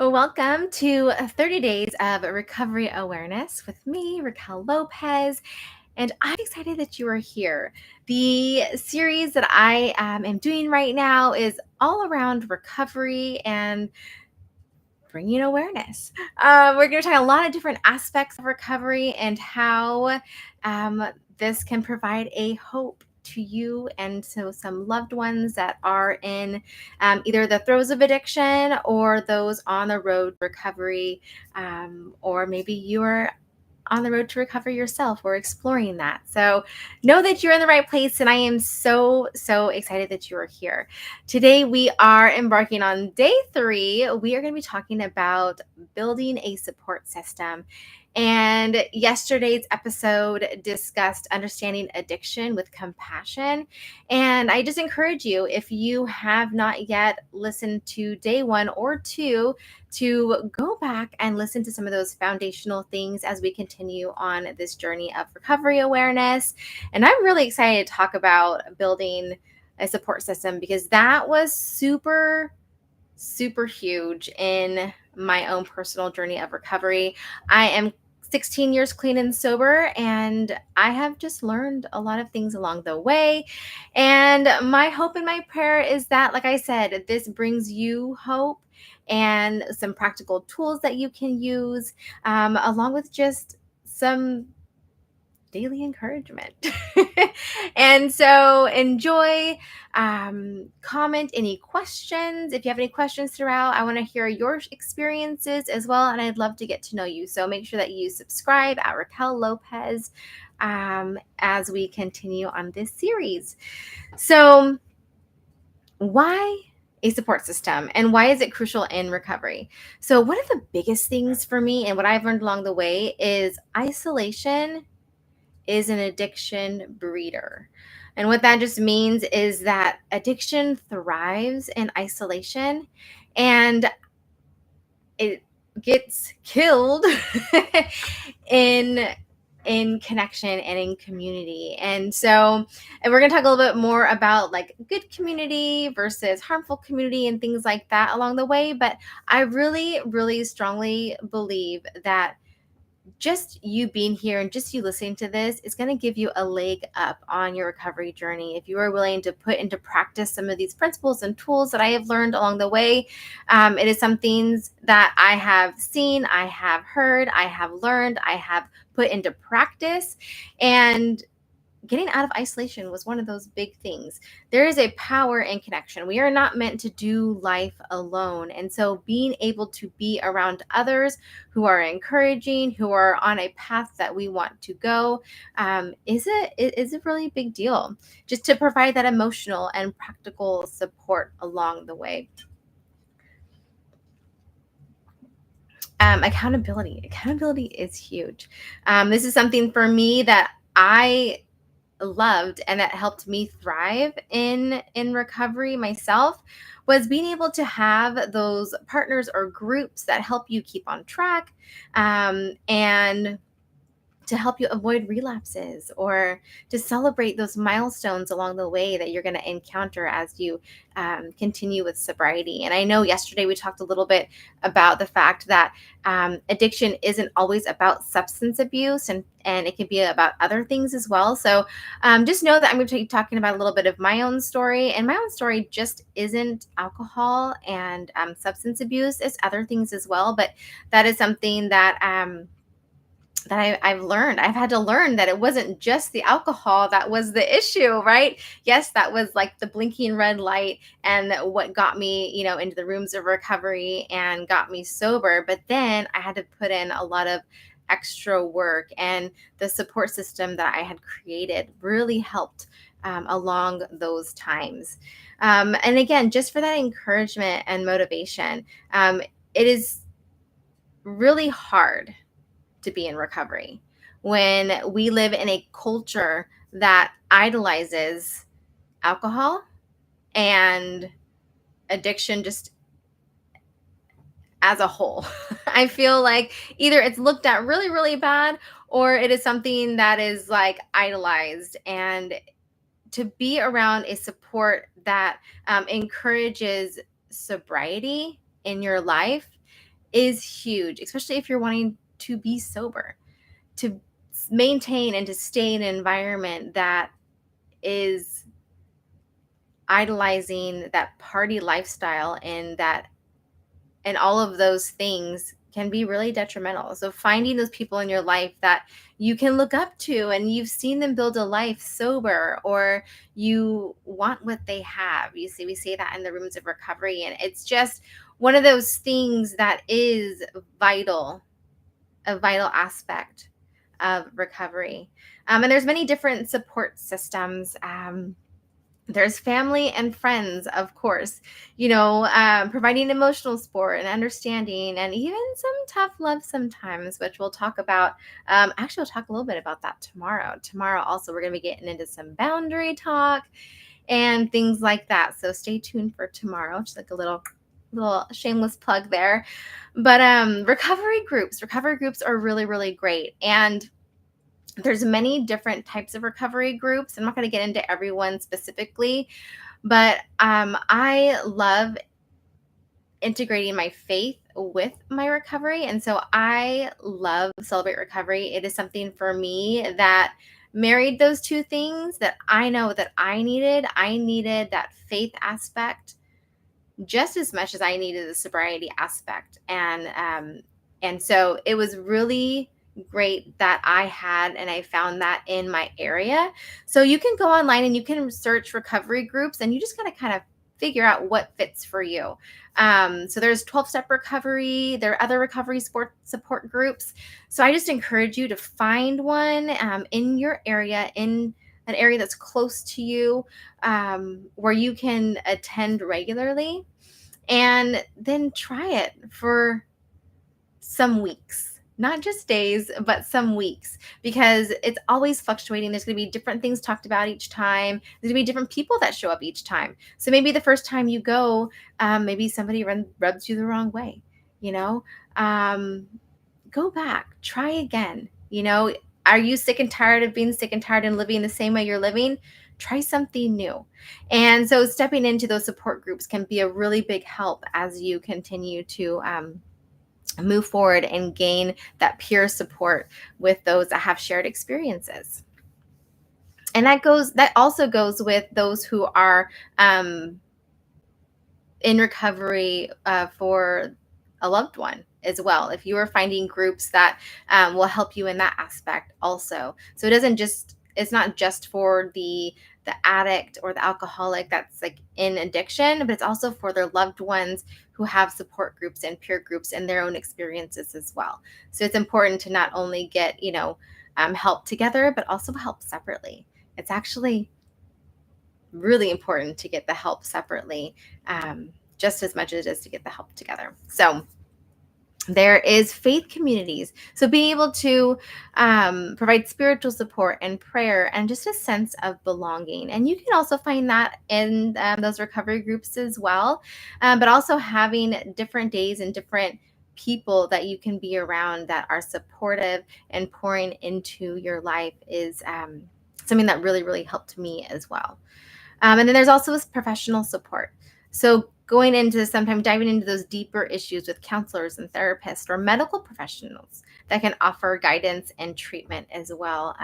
Welcome to 30 Days of Recovery Awareness with me, Raquel Lopez, and I'm excited that you are here. The series that I am doing right now is all around recovery and bringing awareness. We're going to talk a lot of different aspects of recovery and how this can provide a hope to you and so some loved ones that are in either the throes of addiction or those on the road to recovery, or maybe you're on the road to recover yourself or exploring that. So know that you're in the right place, and I am so excited that you are here. Today we are embarking on day 3. We are going to be talking about building a support system. And yesterday's episode discussed understanding addiction with compassion. And I just encourage you, if you have not yet listened to day 1 or 2, to go back and listen to some of those foundational things as we continue on this journey of recovery awareness. And I'm really excited to talk about building a support system because that was super huge in my own personal journey of recovery. I am 16 years clean and sober, and I have just learned a lot of things along the way. And my hope and my prayer is that, like I said, this brings you hope and some practical tools that you can use, along with just some daily encouragement. And so enjoy. Comment any questions. If you have any questions throughout, I want to hear your experiences as well, and I'd love to get to know you. So make sure that you subscribe at Raquel Lopez as we continue on this series. So why a support system, and why is it crucial in recovery? So one of the biggest things for me and what I've learned along the way is isolation is an addiction breeder. And what that just means is that addiction thrives in isolation, and it gets killed in connection and in community. And we're going to talk a little bit more about like good community versus harmful community and things like that along the way. But I really strongly believe that just you being here and just you listening to this is going to give you a leg up on your recovery journey. If you are willing to put into practice some of these principles and tools that I have learned along the way, it is some things that I have seen, I have heard, I have learned, I have put into practice. And getting out of isolation was one of those big things. There is a power in connection. We are not meant to do life alone. And so being able to be around others who are encouraging, who are on a path that we want to go, is a really big deal, just to provide that emotional and practical support along the way. Accountability is huge. This is something for me that I loved and that helped me thrive in recovery myself, was being able to have those partners or groups that help you keep on track, and to help you avoid relapses, or to celebrate those milestones along the way that you're going to encounter as you continue with sobriety. And I know yesterday we talked a little bit about the fact that addiction isn't always about substance abuse, and it can be about other things as well. So just know that I'm going to be talking about a little bit of my own story, and my own story just isn't alcohol and substance abuse. It's other things as well, but that is something that I've learned. I've had to learn that it wasn't just the alcohol that was the issue, right? Yes, that was like the blinking red light and what got me, into the rooms of recovery and got me sober. But then I had to put in a lot of extra work, and the support system that I had created really helped along those times. And again, just for that encouragement and motivation, it is really hard to be in recovery when we live in a culture that idolizes alcohol and addiction just as a whole. I feel like either it's looked at really bad, or it is something that is like idolized. And to be around a support that encourages sobriety in your life is huge, especially if you're wanting to be sober, to maintain and to stay in an environment that is idolizing that party lifestyle, and all of those things can be really detrimental. So finding those people in your life that you can look up to and you've seen them build a life sober, or you want what they have. You see, we say that in the rooms of recovery, and it's just one of those things that is vital, a vital aspect of recovery. And there's many different support systems. There's family and friends, of course, providing emotional support and understanding, and even some tough love sometimes, which we'll talk about. Actually, we'll talk a little bit about that tomorrow. Tomorrow, also, we're going to be getting into some boundary talk and things like that. So stay tuned for tomorrow. Just like a little shameless plug there. But recovery groups are really, really great. And there's many different types of recovery groups. I'm not going to get into everyone specifically, but I love integrating my faith with my recovery. And so I love Celebrate Recovery. It is something for me that married those two things that I know that I needed. I needed that faith aspect just as much as I needed the sobriety aspect. And so it was really great that I found that in my area. So you can go online and you can search recovery groups, and you just got to kind of figure out what fits for you. So there's 12-step recovery. There are other recovery support groups. So I just encourage you to find one in your area, in an area that's close to you, where you can attend regularly, and then try it for some weeks, not just days, but some weeks, because it's always fluctuating. There's going to be different things talked about each time. There's going to be different people that show up each time. So maybe the first time you go, maybe somebody rubs you the wrong way, you know, go back, try again. Are you sick and tired of being sick and tired and living the same way you're living? Try something new. And so stepping into those support groups can be a really big help as you continue to move forward and gain that peer support with those that have shared experiences. And that also goes with those who are in recovery for a loved one as well. If you are finding groups that will help you in that aspect also. So it's not just for the addict or the alcoholic that's like in addiction, but it's also for their loved ones who have support groups and peer groups and their own experiences as well. So it's important to not only get, help together, but also help separately. It's actually really important to get the help separately, just as much as it is to get the help together. So there is faith communities. So being able to provide spiritual support and prayer and just a sense of belonging. And you can also find that in those recovery groups as well. But also having different days and different people that you can be around that are supportive and pouring into your life is something that really, really helped me as well. And then there's also this professional support. So diving into those deeper issues with counselors and therapists or medical professionals that can offer guidance and treatment as well.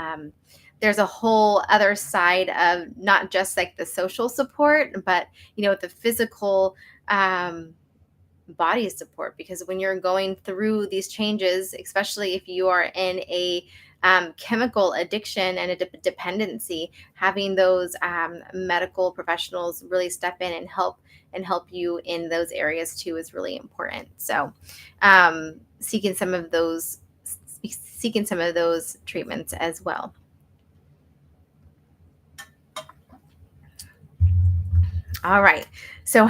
There's a whole other side of not just like the social support, but, the physical body support, because when you're going through these changes, especially if you are in a chemical addiction and a dependency, having those medical professionals really step in and help you in those areas too is really important. So seeking some of those treatments as well. All right. So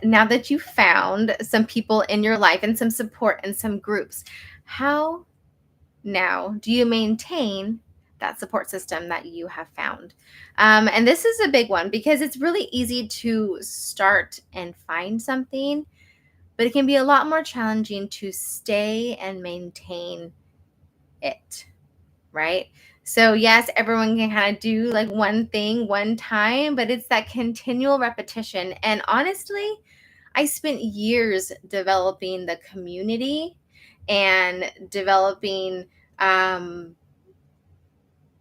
now that you found some people in your life and some support and some groups, how now do you maintain that support system that you have found? And this is a big one, because it's really easy to start and find something, but it can be a lot more challenging to stay and maintain it, right? So yes, everyone can kind of do like one thing one time, but it's that continual repetition. And honestly, I spent years developing the community and developing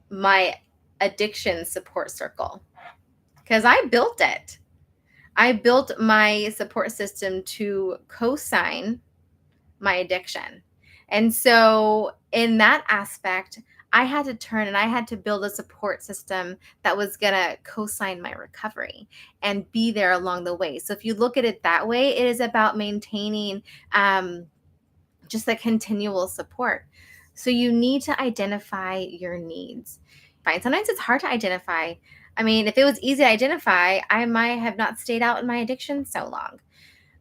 my addiction support circle because I built it. I built my support system to co-sign my addiction. And so, in that aspect, I had to turn and I had to build a support system that was going to co sign my recovery and be there along the way. So, if you look at it that way, it is about maintaining just a continual support. So, you need to identify your needs. Fine. Sometimes it's hard to identify. I mean, if it was easy to identify, I might have not stayed out in my addiction so long.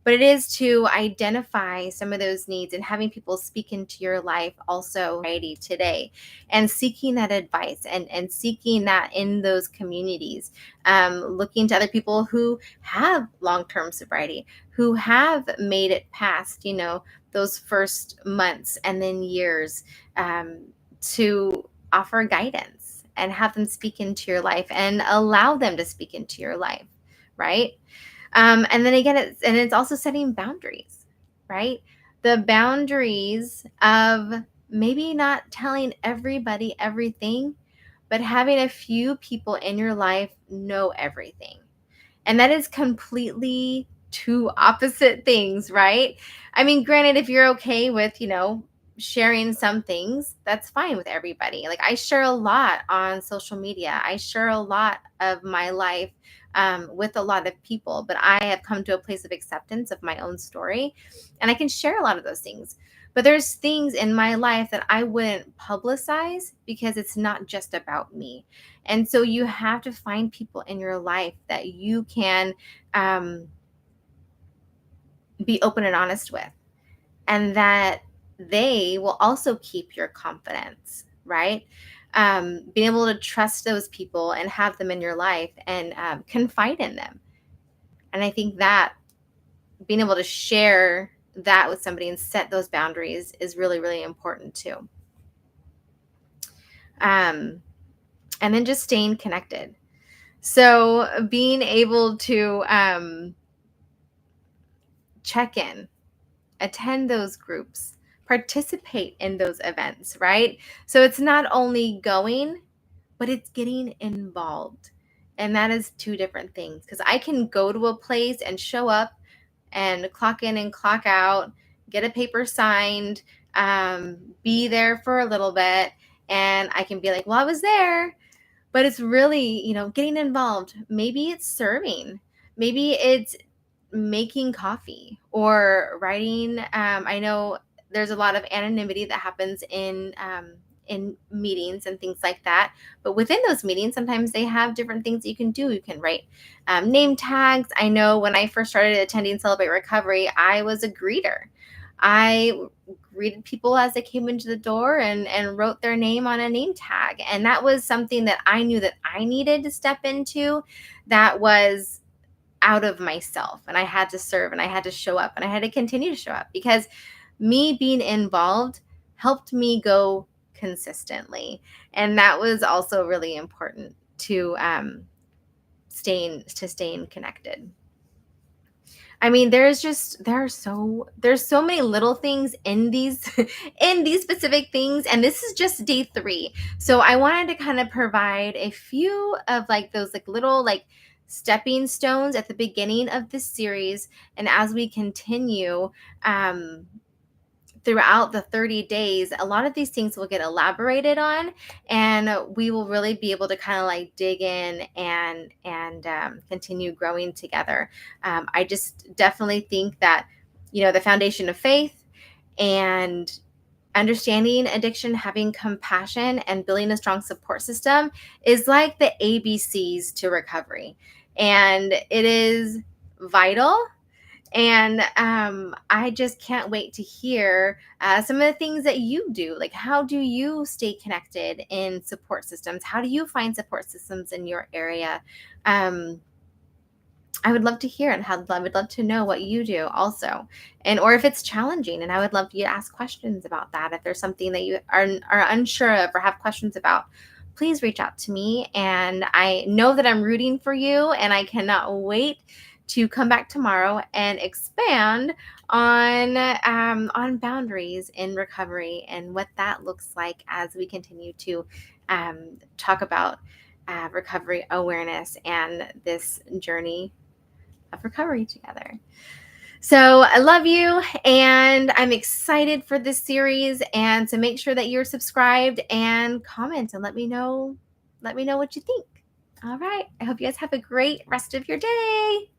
But it is to identify some of those needs and having people speak into your life also today and seeking that advice and seeking that in those communities, looking to other people who have long-term sobriety, who have made it past, those first months and then years, to offer guidance and have them speak into your life and allow them to speak into your life, right? And then again, it's also setting boundaries, right? The boundaries of maybe not telling everybody everything, but having a few people in your life know everything. And that is completely two opposite things, right? I mean, granted, if you're okay with, sharing some things, that's fine with everybody. Like I share a lot on social media. I share a lot of my life with a lot of people, but I have come to a place of acceptance of my own story and I can share a lot of those things. But there's things in my life that I wouldn't publicize because it's not just about me. And so you have to find people in your life that you can be open and honest with, and that they will also keep your confidence, right? Being able to trust those people and have them in your life and confide in them. And I think that being able to share that with somebody and set those boundaries is really, really important too. And then just staying connected. So being able to check in, attend those groups, participate in those events, right? So it's not only going, but it's getting involved. And that is two different things because I can go to a place and show up and clock in and clock out, get a paper signed, be there for a little bit, and I can be like, well, I was there. But it's really, getting involved. Maybe it's serving. Maybe it's making coffee or writing. I know there's a lot of anonymity that happens in meetings and things like that. But within those meetings, sometimes they have different things you can do. You can write name tags. I know when I first started attending Celebrate Recovery, I was a greeter. I greeted people as they came into the door and wrote their name on a name tag. And that was something that I knew that I needed to step into that was out of myself, and I had to serve and I had to show up and I had to continue to show up because me being involved helped me go consistently. And that was also really important to staying connected. I mean, there's so many little things in these in these specific things, and this is just day 3. So I wanted to kind of provide a few of like those like little like stepping stones at the beginning of this series, and as we continue throughout the 30 days, a lot of these things will get elaborated on, and we will really be able to kind of like dig in and continue growing together. I just definitely think that, the foundation of faith and understanding addiction, having compassion, and building a strong support system is like the ABCs to recovery. And it is vital, and I just can't wait to hear some of the things that you do. Like, how do you stay connected in support systems? How do you find support systems in your area? I would love to hear, and I would love to know what you do also, and or if it's challenging. And I would love you to ask questions about that. If there's something that you are unsure of or have questions about, please reach out to me. And I know that I'm rooting for you, and I cannot wait to come back tomorrow and expand on boundaries in recovery and what that looks like as we continue to talk about recovery awareness and this journey of recovery together. So I love you, and I'm excited for this series. And so make sure that you're subscribed and comment and let me know what you think. All right. I hope you guys have a great rest of your day.